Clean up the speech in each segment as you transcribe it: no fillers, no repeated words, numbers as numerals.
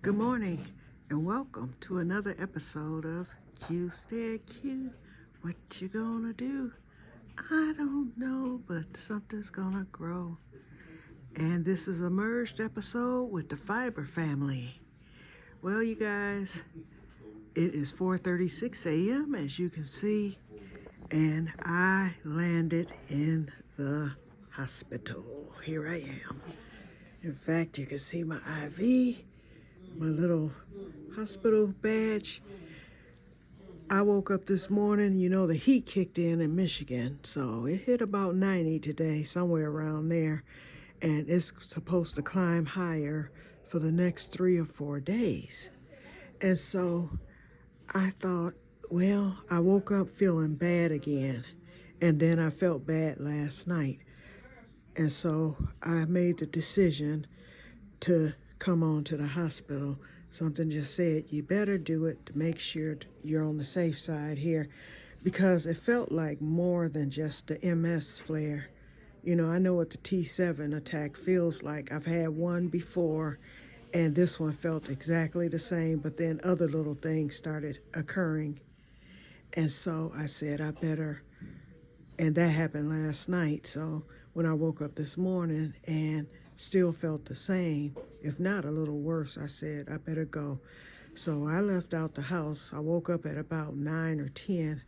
Good morning and welcome to another episode of Q Stay Q. What you gonna do? I don't know, but something's gonna grow. And this is a merged episode with the Fiber family. Well, you guys, it is 4:36 a.m. as you can see, and I landed in the hospital. Here I am. In fact, you can see my IV, my little hospital badge. I woke up this morning, the heat kicked in Michigan, so it hit about 90 today, somewhere around there, and it's supposed to climb higher for the next 3 or 4 days. And so I thought, well, I woke up feeling bad again, and then I felt bad last night. And so I made the decision to come on to the hospital. Something just said, you better do it to make sure you're on the safe side here, because it felt like more than just the MS flare. I know what the T7 attack feels like. I've had one before, and this one felt exactly the same, but then other little things started occurring. And so I said, I better, and that happened last night. So when I woke up this morning and still felt the same, if not a little worse, I said, I better go. So I left out the house. I woke up at about 9 or 10.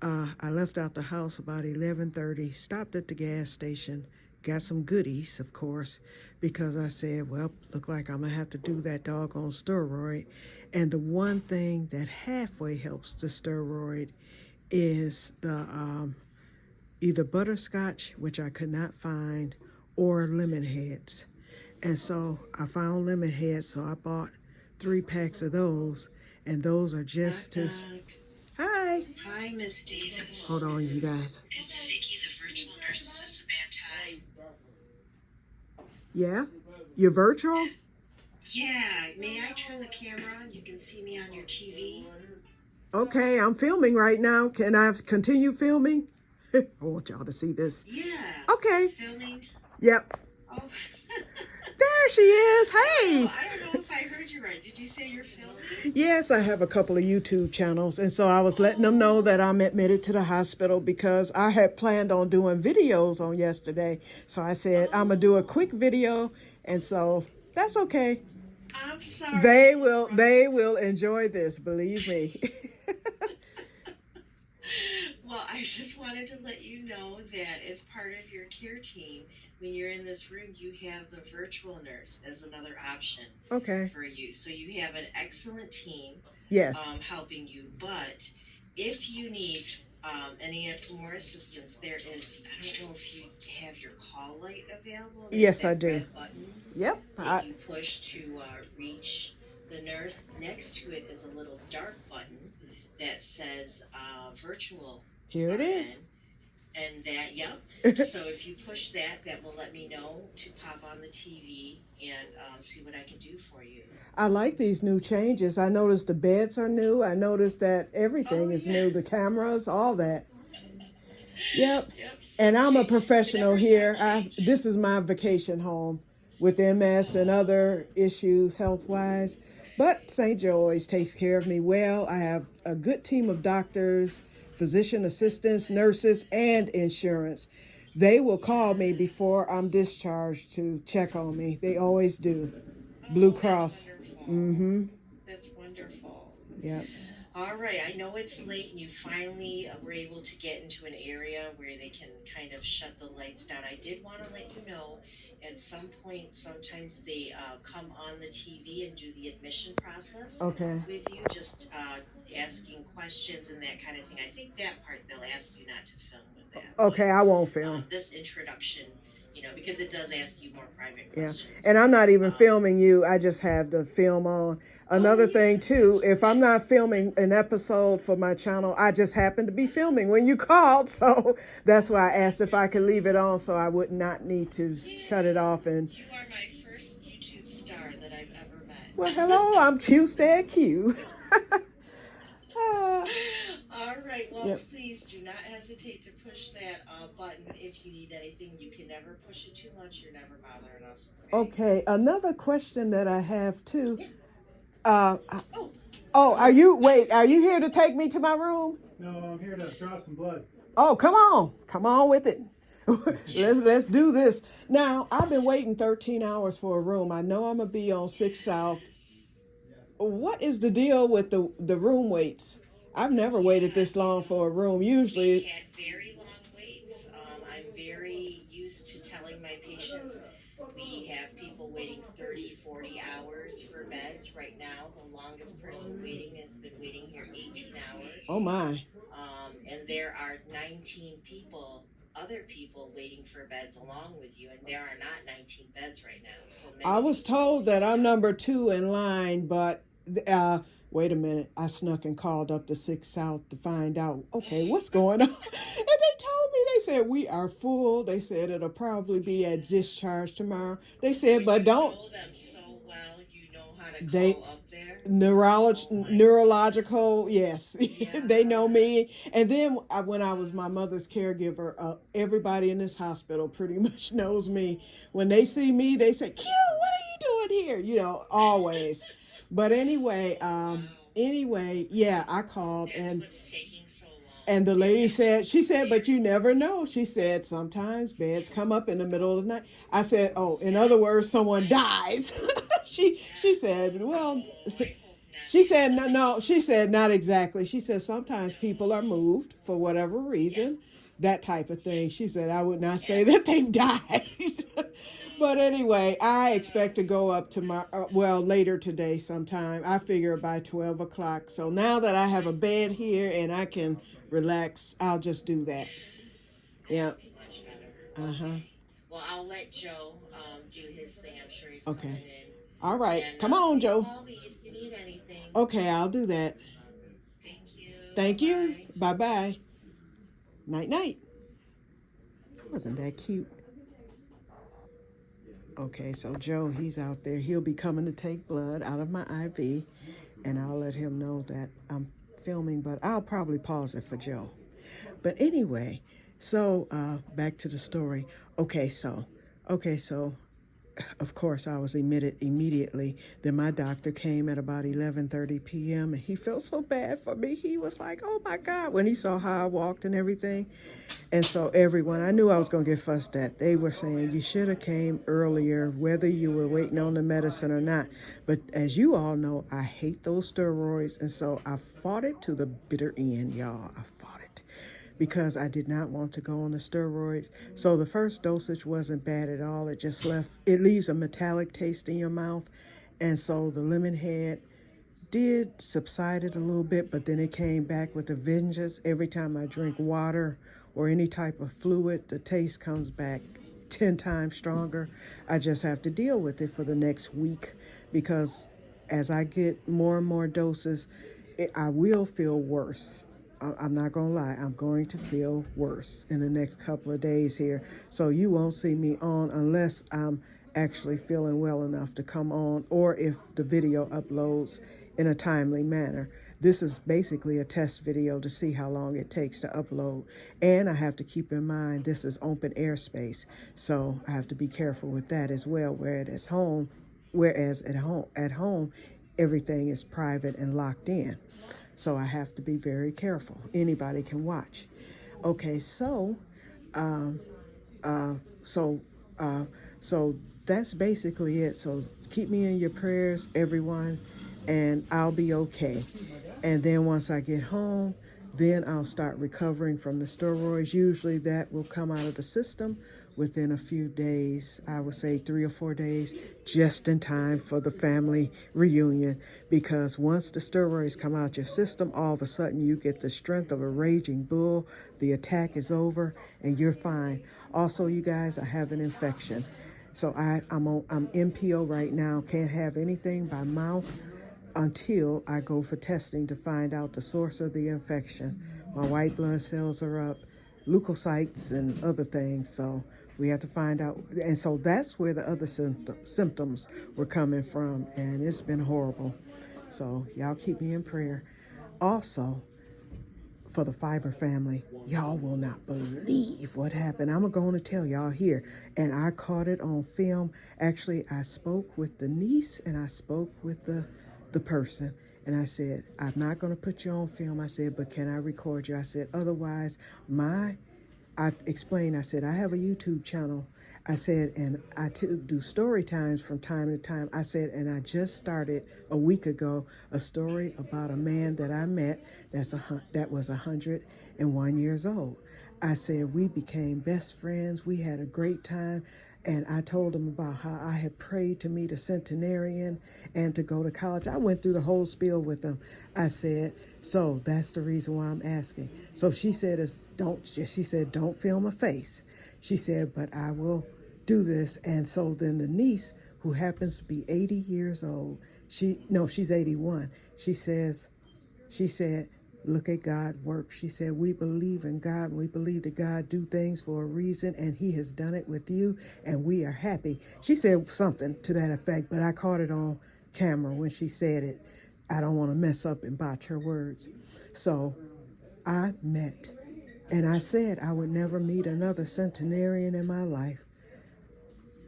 I left out the house about 11:30, stopped at the gas station, got some goodies, of course, because I said, well, look like I'm going to have to do that doggone steroid. And the one thing that halfway helps the steroid is the either butterscotch, which I could not find, or lemon heads. And so I found lemon heads, so I bought 3 packs of those, and those are just to... Hi. Hi, Miss Davis. Hold on, you guys. It's Vicky, the virtual nurse. Is this a bad time? Yeah? You're virtual? Yeah. May I turn the camera on? You can see me on your TV. Okay, I'm filming right now. Can I continue filming? I want y'all to see this. Yeah. Okay. Filming? Yep. Oh. There she is. Hey. Oh, I don't know if I heard you right. Did you say you're filming? Yes, I have a couple of YouTube channels, and so I was letting them know that I'm admitted to the hospital because I had planned on doing videos on yesterday. So I said, I'm going to do a quick video, and so that's okay. I'm sorry. They will enjoy this, believe me. Well, I just wanted to let you know that as part of your care team, when you're in this room, you have the virtual nurse as another option for you. So you have an excellent team helping you. But if you need any more assistance, there is, I don't know if you have your call light available. Yes, I do. Red button Yep. that you push to reach the nurse. Next to it is a little dark button that says virtual. Here it is. And that, yep. So if you push that, that will let me know to pop on the TV and see what I can do for you. I like these new changes. I noticed the beds are new. I noticed that everything is new. The cameras, all that. Yep. And I'm a professional here. This is my vacation home with MS and other issues health-wise. But St. Joe always takes care of me well. I have a good team of doctors, physician assistants, nurses, and insurance. They will call me before I'm discharged to check on me. They always do. Blue Cross. Mm-hmm. That's wonderful. Yep. All right. I know it's late and you finally were able to get into an area where they can kind of shut the lights down. I did want to let you know at some point, sometimes they come on the TV and do the admission process with you, just asking questions and that kind of thing. I think that part they'll ask you not to film with that. Okay, I won't film. This introduction, because it does ask you more private questions. Yeah, and I'm not even filming you. I just have the film on. Another thing, too, if I'm not filming an episode for my channel, I just happen to be filming when you called. So that's why I asked if I could leave it on so I would not need to shut it off. And you are my first YouTube star that I've ever met. Well, hello, I'm Q Stay Q. All right. Well, please do not hesitate to push that button if you need anything. You can never push it too much. You're never bothering us. Okay. Another question that I have too. Uh, are you here to take me to my room? No, I'm here to draw some blood. Oh, come on with it. let's do this. Now, I've been waiting 13 hours for a room. I know I'm gonna be on 6 South. What is the deal with the room waits? I've never waited this long for a room. Usually, we've had very long waits. I'm very used to telling my patients we have people waiting 30, 40 hours for beds right now. The longest person waiting has been waiting here 18 hours. Oh my. And there are 19 other people waiting for beds along with you, and there are not 19 beds right now. So I was told that I'm number 2 in line, but wait a minute. I snuck and called up to 6 South to find out, okay, what's going on? And they told me, they said, we are full. They said it'll probably be at discharge tomorrow. They said, but don't. Know them so well, you know how to They call up there. Neurological, yes. Yeah. They know me. And then when I was my mother's caregiver, everybody in this hospital pretty much knows me. When they see me, they say, Q, what are you doing here? You know, always. But anyway, yeah, I called. That's and what's taking so long. And the lady said, she said, but you never know. She said, sometimes beds come up in the middle of the night. I said, oh, in other words, someone dies. She said, well, she said, no, she said, not exactly. She said, sometimes people are moved for whatever reason, that type of thing. She said, I would not say that they've died. But anyway, I expect to go up tomorrow, later today sometime. I figure by 12 o'clock. So now that I have a bed here and I can relax, I'll just do that. Yeah. Uh-huh. Well, I'll let Joe do his thing. I'm sure he's coming in. All right. And, come on, Joe. Call me if you need anything. Okay, I'll do that. Thank you. Thank you. Bye-bye. Night-night. Wasn't that cute? Okay, so Joe, he's out there. He'll be coming to take blood out of my IV, and I'll let him know that I'm filming, but I'll probably pause it for Joe. But anyway, so back to the story. Okay, so of course, I was admitted immediately. Then my doctor came at about 11:30 p.m. and he felt so bad for me. He was like, oh my God, when he saw how I walked and everything. And so everyone, I knew I was going to get fussed at. They were saying, you should have came earlier, whether you were waiting on the medicine or not. But as you all know, I hate those steroids. And so I fought it to the bitter end, y'all. I fought it, because I did not want to go on the steroids. So the first dosage wasn't bad at all. It just leaves a metallic taste in your mouth. And so the lemon head did subsided a little bit, but then it came back with a vengeance. Every time I drink water or any type of fluid, the taste comes back 10 times stronger. I just have to deal with it for the next week, because as I get more and more doses, I will feel worse. I'm not going to lie. I'm going to feel worse in the next couple of days here. So you won't see me on unless I'm actually feeling well enough to come on, or if the video uploads in a timely manner. This is basically a test video to see how long it takes to upload. And I have to keep in mind, this is open airspace. So I have to be careful with that as well, whereas at home, everything is private and locked in. So I have to be very careful. Anybody can watch. Okay, so that's basically it. So keep me in your prayers, everyone, and I'll be okay. And then once I get home, then I'll start recovering from the steroids. Usually that will come out of the system within a few days. I would say 3 or 4 days, just in time for the family reunion. Because once the steroids come out your system, all of a sudden you get the strength of a raging bull. The attack is over and you're fine. Also, you guys, I have an infection. So I'm MPO right now. Can't have anything by mouth until I go for testing to find out the source of the infection. My white blood cells are up, leukocytes and other things, so we have to find out. And so that's where the other symptoms were coming from, and it's been horrible. So y'all keep me in prayer. Also, for the Fiber family, y'all will not believe what happened. I'm going to tell y'all here, and I caught it on film. Actually, I spoke with the niece and I spoke with the the person. And I said, I'm not going to put you on film. I said, but can I record you? I said, otherwise, I explained, I said, I have a YouTube channel. I said, and I do story times from time to time. I said, and I just started a week ago a story about a man that I met that was 101 years old. I said, we became best friends. We had a great time. And I told him about how I had prayed to meet a centenarian and to go to college. I went through the whole spiel with him. I said, so that's the reason why I'm asking. So she said, don't film a face. She said, but I will do this. And so then the niece, who happens to be 80 years old, she's 81. She said, look at God work. She said, we believe in God. And we believe that God do things for a reason, and he has done it with you, and we are happy. She said something to that effect, but I caught it on camera when she said it. I don't want to mess up and botch her words. So I met, and I said I would never meet another centenarian in my life.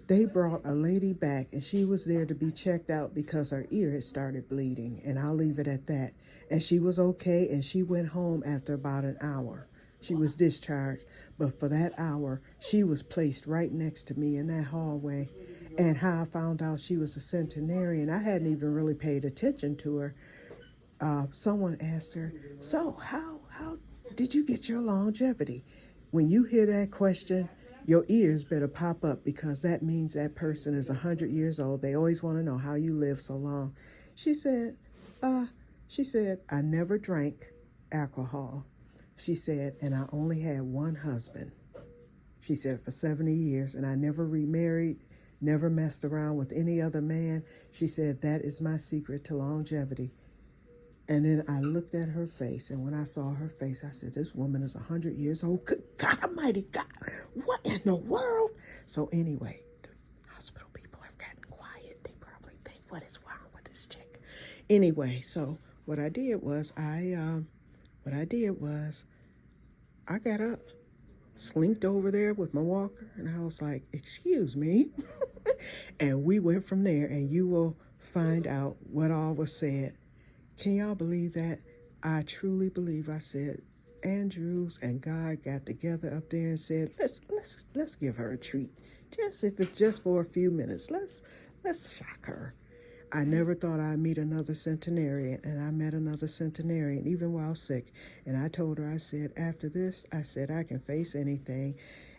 They brought a lady back, and she was there to be checked out because her ear had started bleeding, and I'll leave it at that. And she was okay, and she went home after about an hour. She was discharged, but for that hour, she was placed right next to me in that hallway. And how I found out she was a centenarian, I hadn't even really paid attention to her. Someone asked her, so how did you get your longevity? When you hear that question, your ears better pop up, because that means that person is 100 years old. They always want to know how you live so long. She said, I never drank alcohol. She said, and I only had one husband. She said, for 70 years, and I never remarried, never messed around with any other man. She said, that is my secret to longevity. And then I looked at her face, and when I saw her face, I said, this woman is 100 years old. Good God Almighty, God, what in the world? So anyway, the hospital people have gotten quiet. They probably think, what is wrong with this chick? Anyway, so what I did was I got up, slinked over there with my walker, and I was like, excuse me. And we went from there, and you will find out what all was said. Can y'all believe that? I truly believe I said Andrews and God got together up there and said, let's give her a treat. Just if it's just for a few minutes. Let's shock her. I never thought I'd meet another centenarian, and I met another centenarian even while sick. And I told her, I said, after this, I said, I can face anything.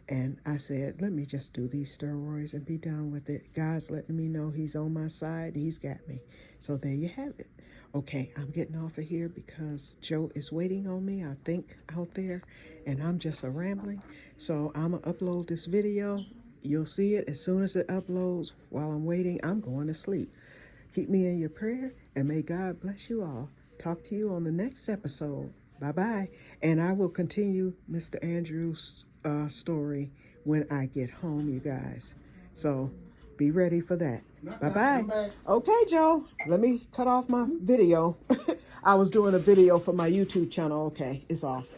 And I said, let me just do these steroids and be done with it. God's letting me know he's on my side. He's got me. So there you have it. Okay, I'm getting off of here because Joe is waiting on me, I think, out there, and I'm just rambling. So I'm going to upload this video. You'll see it as soon as it uploads. While I'm waiting, I'm going to sleep. Keep me in your prayer, and may God bless you all. Talk to you on the next episode. Bye-bye. And I will continue Mr. Andrews' story when I get home, you guys. So be ready for that. Bye-bye. Okay, Joe. Let me cut off my video. I was doing a video for my YouTube channel. Okay, it's off.